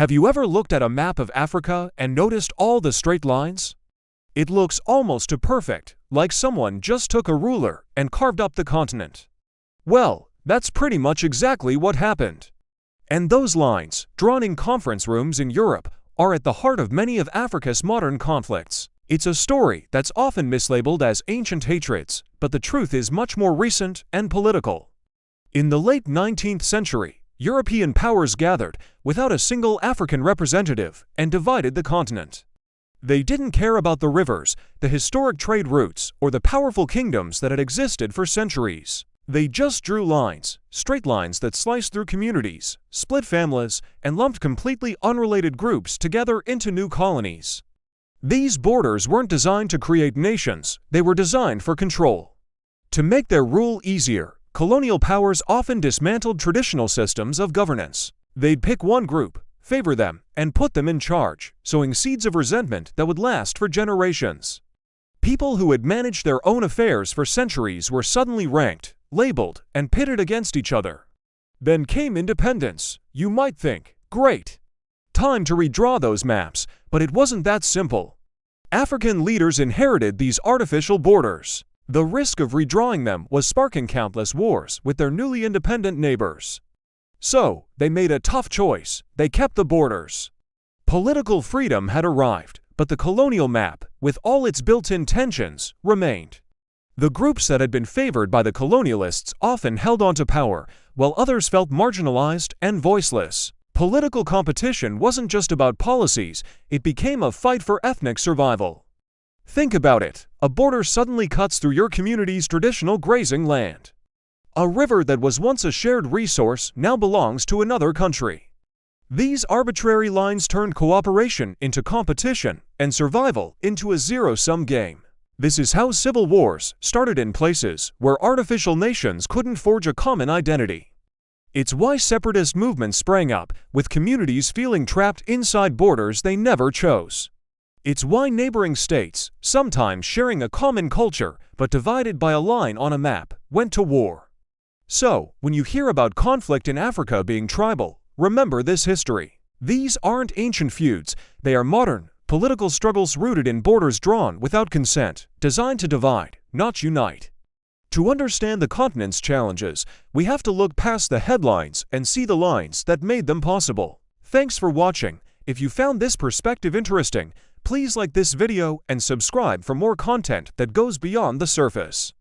Have you ever looked at a map of Africa and noticed all the straight lines? It looks almost too perfect, like someone just took a ruler and carved up the continent. Well, that's pretty much exactly what happened. And those lines, drawn in conference rooms in Europe, are at the heart of many of Africa's modern conflicts. It's a story that's often mislabeled as ancient hatreds, but the truth is much more recent and political. In the late 19th century, European powers gathered without a single African representative and divided the continent. They didn't care about the rivers, the historic trade routes, or the powerful kingdoms that had existed for centuries. They just drew lines, straight lines that sliced through communities, split families, and lumped completely unrelated groups together into new colonies. These borders weren't designed to create nations, they were designed for control. To make their rule easier, colonial powers often dismantled traditional systems of governance. They'd pick one group, favor them, and put them in charge, sowing seeds of resentment that would last for generations. People who had managed their own affairs for centuries were suddenly ranked, labeled, and pitted against each other. Then came independence. You might think, great. Time to redraw those maps, but it wasn't that simple. African leaders inherited these artificial borders. The risk of redrawing them was sparking countless wars with their newly independent neighbors. So, they made a tough choice. They kept the borders. Political freedom had arrived, but the colonial map, with all its built-in tensions, remained. The groups that had been favored by the colonialists often held on to power, while others felt marginalized and voiceless. Political competition wasn't just about policies, it became a fight for ethnic survival. Think about it. A border suddenly cuts through your community's traditional grazing land. A river that was once a shared resource now belongs to another country. These arbitrary lines turned cooperation into competition and survival into a zero-sum game. This is how civil wars started in places where artificial nations couldn't forge a common identity. It's why separatist movements sprang up, with communities feeling trapped inside borders they never chose. It's why neighboring states, sometimes sharing a common culture but divided by a line on a map, went to war. So, when you hear about conflict in Africa being tribal, remember this history. These aren't ancient feuds, they are modern, political struggles rooted in borders drawn without consent, designed to divide, not unite. To understand the continent's challenges, we have to look past the headlines and see the lines that made them possible. Thanks for watching. If you found this perspective interesting, please like this video and subscribe for more content that goes beyond the surface.